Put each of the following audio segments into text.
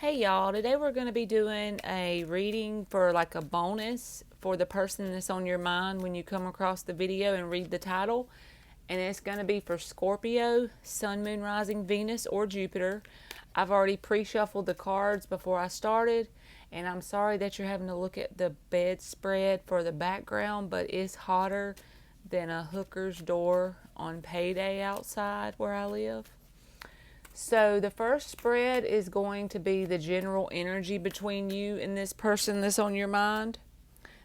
Hey y'all, today we're going to be doing a reading for like a bonus for the person that's on your mind when you come across the video and read the title. And it's going to be for Scorpio, Sun, Moon, Rising, Venus, or Jupiter. I've already pre-shuffled the cards before I started, and I'm sorry that you're having to look at the bedspread for the background, but it's hotter than a hooker's door on payday outside where I live. So the first spread is going to be the general energy between you and this person that's on your mind.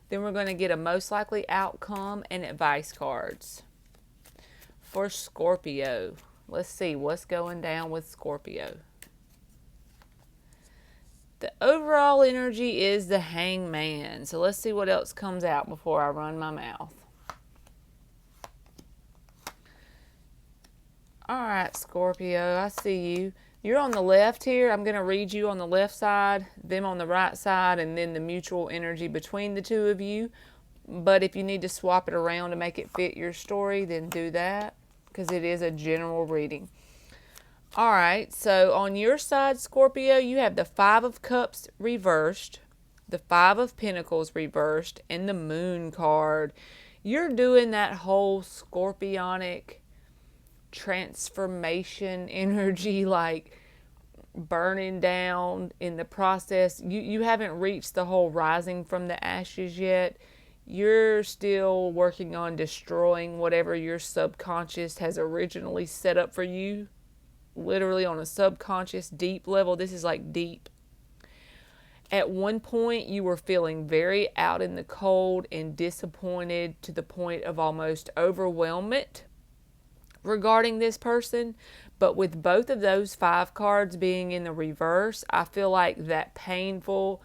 Then we're going to get a most likely outcome and advice cards. For Scorpio, let's see what's going down with Scorpio. The overall energy is the Hangman. So let's see what else comes out before I run my mouth. All right, Scorpio, I see you. You're on the left here. I'm going to read you on the left side, them on the right side, and then the mutual energy between the two of you. But if you need to swap it around to make it fit your story, then do that, because it is a general reading. All right, so on your side, Scorpio, you have the Five of Cups reversed, the Five of Pentacles reversed, and the Moon card. You're doing that whole scorpionic transformation energy, like burning down in the process. You haven't reached the whole rising from the ashes yet. You're still working on destroying whatever your subconscious has originally set up for you, literally on a subconscious deep level. This is like deep. At one point you were feeling very out in the cold and disappointed to the point of almost overwhelmment regarding this person, but with both of those five cards being in the reverse, I feel like that painful,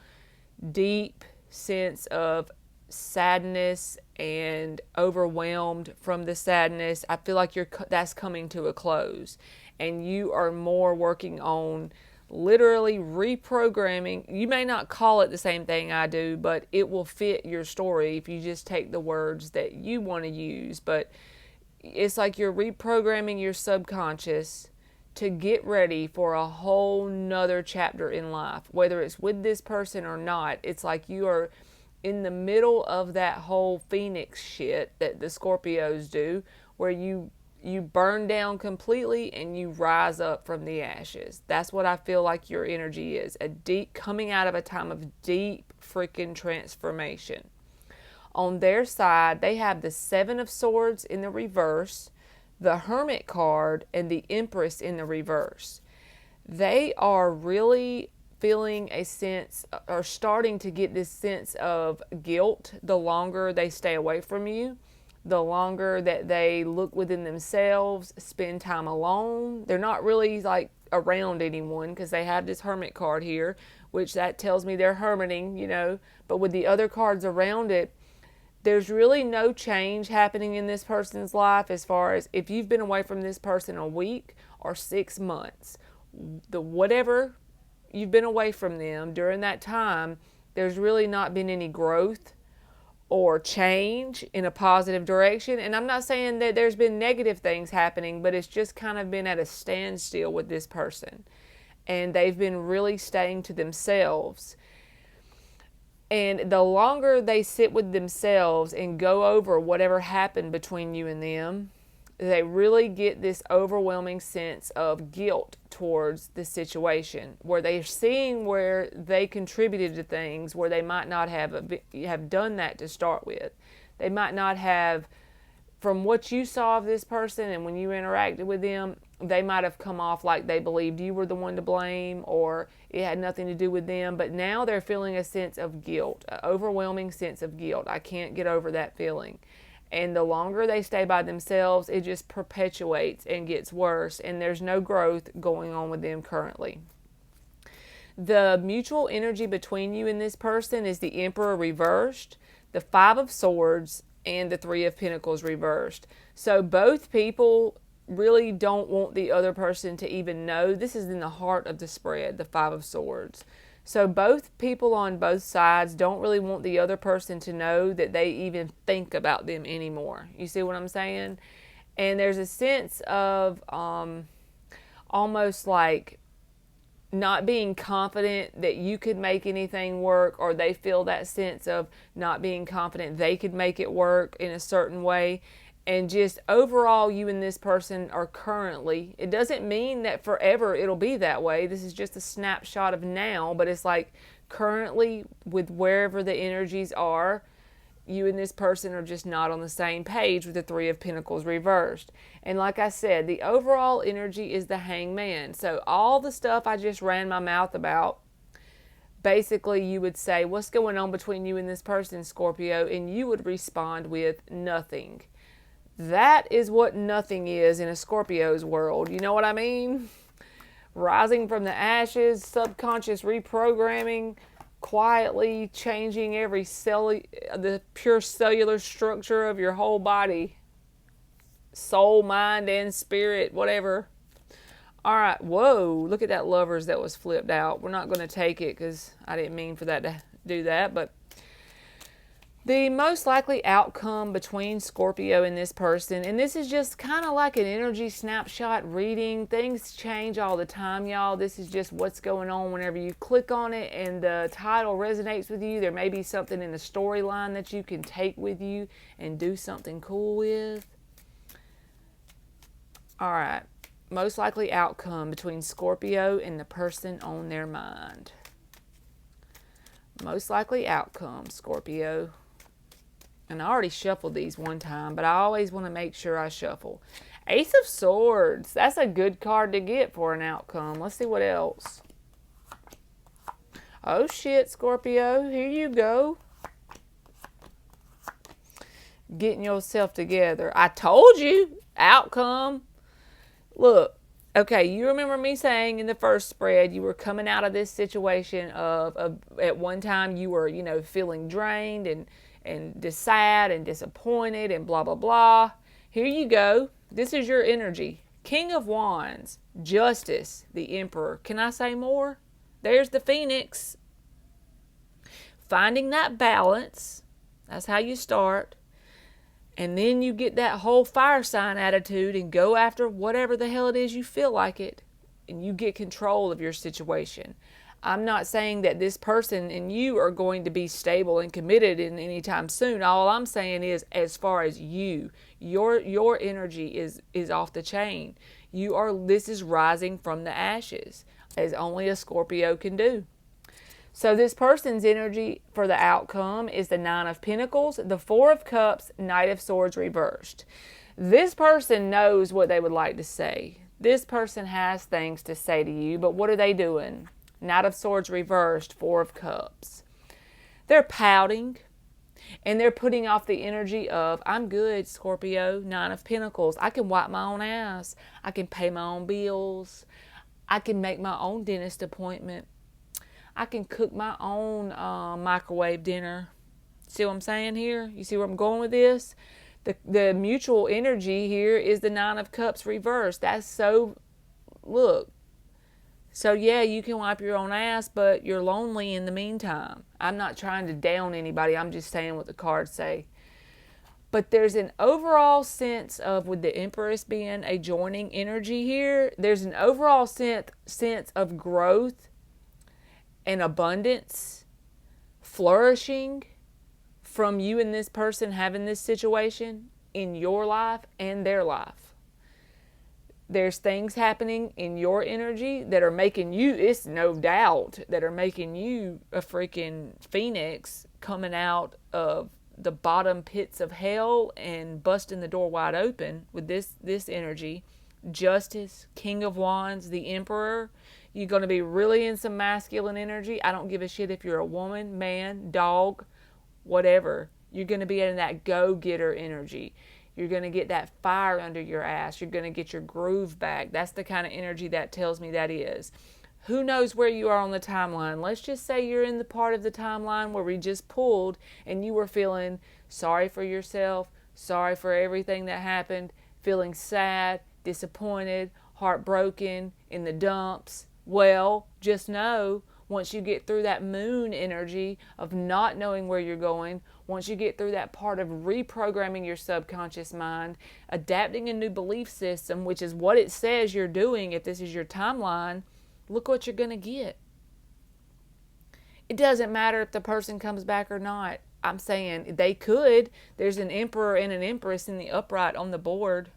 deep sense of sadness and overwhelmed from the sadness, I feel like that's coming to a close, and you are more working on literally reprogramming. You may not call it the same thing I do, but it will fit your story if you just take the words that you want to use. But it's like you're reprogramming your subconscious to get ready for a whole nother chapter in life, whether it's with this person or not. It's like you are in the middle of that whole phoenix shit that the Scorpios do, where you burn down completely and you rise up from the ashes. That's what I feel like your energy is, a deep coming out of a time of deep freaking transformation. On their side, they have the Seven of Swords in the reverse, the Hermit card, and the Empress in the reverse. They are really feeling a sense, or starting to get this sense of guilt the longer they stay away from you, the longer that they look within themselves, spend time alone. They're not really like around anyone because they have this Hermit card here, which that tells me they're hermiting, but with the other cards around it, there's really no change happening in this person's life as far as if you've been away from this person a week or 6 months. Whatever you've been away from them during that time, there's really not been any growth or change in a positive direction. And I'm not saying that there's been negative things happening, but it's just kind of been at a standstill with this person. And they've been really staying to themselves. And the longer they sit with themselves and go over whatever happened between you and them, they really get this overwhelming sense of guilt towards the situation, where they're seeing where they contributed to things where they might not have done that to start with. They might not have, from what you saw of this person and when you interacted with them, they might have come off like they believed you were the one to blame, or it had nothing to do with them. But now they're feeling a sense of guilt, an overwhelming sense of guilt. I can't get over that feeling. And the longer they stay by themselves, it just perpetuates and gets worse, and there's no growth going on with them currently. The mutual energy between you and this person is the Emperor reversed, the Five of Swords, and the Three of Pentacles reversed. So both people really don't want the other person to even know. This is in the heart of the spread, the Five of Swords. So both people on both sides don't really want the other person to know that they even think about them anymore. You see what I'm saying? And there's a sense of almost like not being confident that you could make anything work, or they feel that sense of not being confident they could make it work in a certain way. And just overall, you and this person are currently, it doesn't mean that forever it'll be that way. This is just a snapshot of now, but it's like currently, with wherever the energies are, you and this person are just not on the same page with the Three of Pentacles reversed. And like I said, the overall energy is the Hangman. So all the stuff I just ran my mouth about, basically you would say, what's going on between you and this person, Scorpio? And you would respond with nothing. That is what nothing is in a Scorpio's world. You know what I mean? Rising from the ashes, subconscious reprogramming, quietly changing every cell, the pure cellular structure of your whole body, soul, mind, and spirit, whatever. All right, whoa, look at that Lovers that was flipped out. We're not going to take it because I didn't mean for that to do that, but the most likely outcome between Scorpio and this person, and this is just kind of like an energy snapshot reading. Things change all the time, y'all. This is just what's going on whenever you click on it and the title resonates with you. There may be something in the storyline that you can take with you and do something cool with. All right. Most likely outcome between Scorpio and the person on their mind. Most likely outcome, Scorpio. And I already shuffled these one time, but I always want to make sure I shuffle. Ace of Swords. That's a good card to get for an outcome. Let's see what else. Oh shit, Scorpio. Here you go. Getting yourself together. I told you. Outcome. Look. Okay, you remember me saying in the first spread, you were coming out of this situation of at one time you were, feeling drained and sad and disappointed and blah, blah, blah. Here you go. This is your energy. King of Wands, Justice, the Emperor. Can I say more? There's the Phoenix. Finding that balance. That's how you start. And then you get that whole fire sign attitude and go after whatever the hell it is you feel like it. And you get control of your situation. I'm not saying that this person and you are going to be stable and committed in any time soon. All I'm saying is, as far as you, your energy is off the chain. This is rising from the ashes, as only a Scorpio can do. So this person's energy for the outcome is the Nine of Pentacles, the Four of Cups, Knight of Swords reversed. This person knows what they would like to say. This person has things to say to you, but what are they doing? Knight of Swords reversed, Four of Cups. They're pouting, and they're putting off the energy of, I'm good, Scorpio. Nine of Pentacles. I can wipe my own ass. I can pay my own bills. I can make my own dentist appointment. I can cook my own microwave dinner. See what I'm saying here? You see where I'm going with this? The mutual energy here is the Nine of Cups reversed. That's so, look. So yeah, you can wipe your own ass, but you're lonely in the meantime. I'm not trying to down anybody. I'm just saying what the cards say. But there's an overall sense of, with the Empress being a joining energy here, there's an overall sense of growth and abundance, flourishing from you and this person having this situation in your life and their life. There's things happening in your energy that are making you, it's no doubt, that are making you a freaking phoenix coming out of the bottom pits of hell and busting the door wide open with this energy. Justice, King of Wands, the Emperor. You're going to be really in some masculine energy. I don't give a shit if you're a woman, man, dog, whatever. You're going to be in that go-getter energy. You're going to get that fire under your ass. You're going to get your groove back. That's the kind of energy that tells me that is. Who knows where you are on the timeline? Let's just say you're in the part of the timeline where we just pulled and you were feeling sorry for yourself, sorry for everything that happened, feeling sad, disappointed, heartbroken, in the dumps. Well, just know, once you get through that moon energy of not knowing where you're going, once you get through that part of reprogramming your subconscious mind, adapting a new belief system, which is what it says you're doing if this is your timeline, look what you're going to get. It doesn't matter if the person comes back or not. I'm saying they could. There's an emperor and an empress in the upright on the board.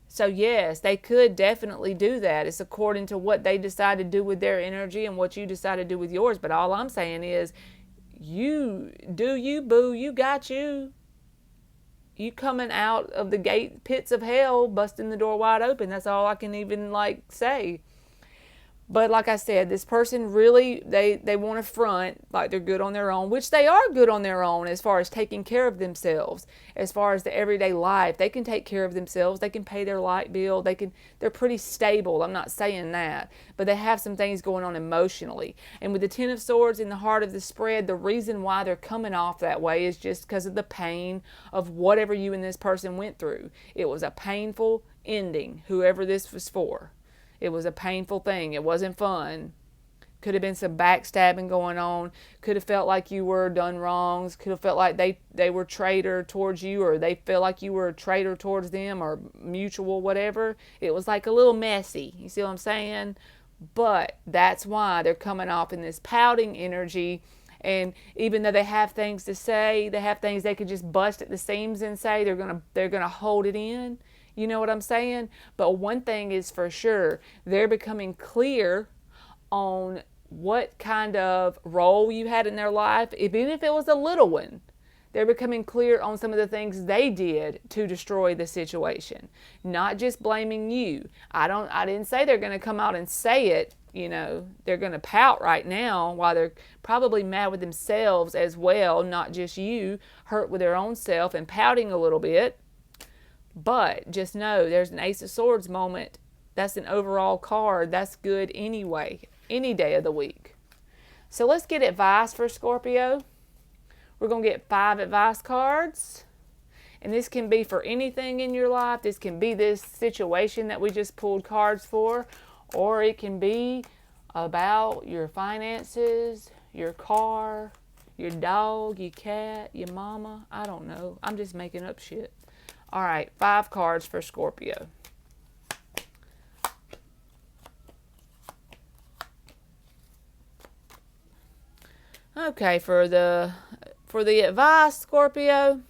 So yes, they could definitely do that. It's according to what they decide to do with their energy and what you decide to do with yours. But all I'm saying is, you do you, boo. You got you. You coming out of the gate pits of hell, busting the door wide open. That's all I can even say. But like I said, this person really, they want to front like they're good on their own, which they are good on their own as far as taking care of themselves, as far as the everyday life. They can take care of themselves. They can pay their light bill. They're pretty stable. I'm not saying that, but they have some things going on emotionally. And with the Ten of Swords in the heart of the spread, the reason why they're coming off that way is just because of the pain of whatever you and this person went through. It was a painful ending, whoever this was for. It was a painful thing. It wasn't fun. Could have been some backstabbing going on. Could have felt like you were done wrongs. Could have felt like they were traitor towards you, or they felt like you were a traitor towards them, or mutual, whatever. It was like a little messy. You see what I'm saying? But that's why they're coming off in this pouting energy. And even though they have things to say, they have things they could just bust at the seams and say, they're gonna hold it in. You know what I'm saying? But one thing is for sure, they're becoming clear on what kind of role you had in their life, even if it was a little one. They're becoming clear on some of the things they did to destroy the situation, not just blaming you. I didn't say they're going to come out and say it. They're going to pout right now while they're probably mad with themselves as well, not just you, hurt with their own self and pouting a little bit. But just know there's an Ace of Swords moment. That's an overall card. That's good anyway, any day of the week. So let's get advice for Scorpio. We're going to get 5 advice cards. And this can be for anything in your life. This can be this situation that we just pulled cards for. Or it can be about your finances, your car, your dog, your cat, your mama. I don't know. I'm just making up shit. All right, 5 cards for Scorpio. Okay, for the advice, Scorpio,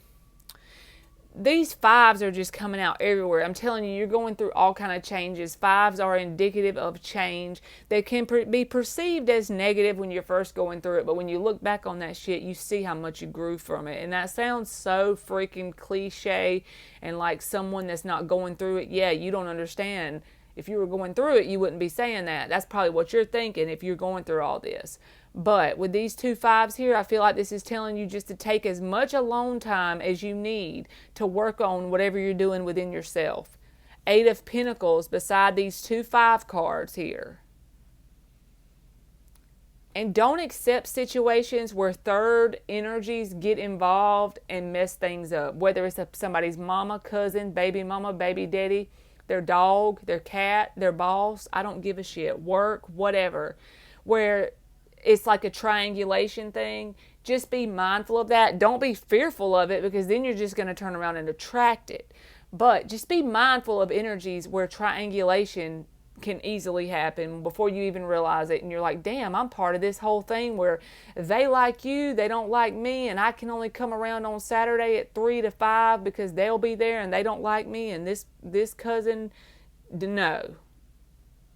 these 5s are just coming out everywhere. I'm telling you, you're going through all kind of changes. 5s are indicative of change. They can be perceived as negative when you're first going through it, but when you look back on that shit, you see how much you grew from it. And that sounds so freaking cliche and like someone that's not going through it. Yeah, you don't understand. If you were going through it, you wouldn't be saying that. That's probably what you're thinking if you're going through all this. But with these 2 5s here, I feel like this is telling you just to take as much alone time as you need to work on whatever you're doing within yourself. 8 of Pentacles beside these 2 5 cards here. And don't accept situations where third energies get involved and mess things up. Whether it's somebody's mama, cousin, baby mama, baby daddy, their dog, their cat, their boss. I don't give a shit. Work, whatever. Where it's like a triangulation thing. Just be mindful of that. Don't be fearful of it, because then you're just going to turn around and attract it. But just be mindful of energies where triangulation can easily happen before you even realize it. And you're like, damn, I'm part of this whole thing where they like you, they don't like me, and I can only come around on Saturday at 3 to 5 because they'll be there and they don't like me, and this cousin, no.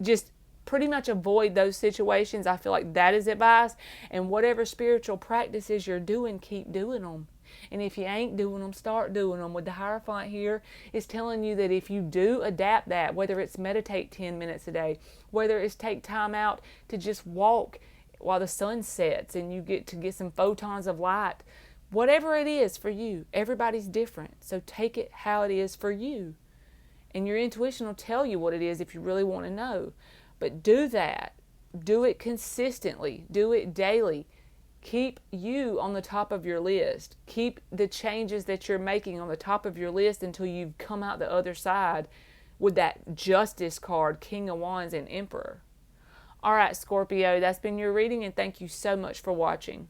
Just pretty much avoid those situations. I feel like that is advice. And whatever spiritual practices you're doing, keep doing them. And if you ain't doing them, start doing them. With the Hierophant here, it's telling you that if you do adapt that, whether it's meditate 10 minutes a day, whether it's take time out to just walk while the sun sets and you get to get some photons of light, whatever it is for you, everybody's different. So take it how it is for you. And your intuition will tell you what it is if you really want to know. But do that. Do it consistently. Do it daily. Keep you on the top of your list. Keep the changes that you're making on the top of your list until you come out the other side with that Justice card, King of Wands and Emperor. All right, Scorpio, that's been your reading, and thank you so much for watching.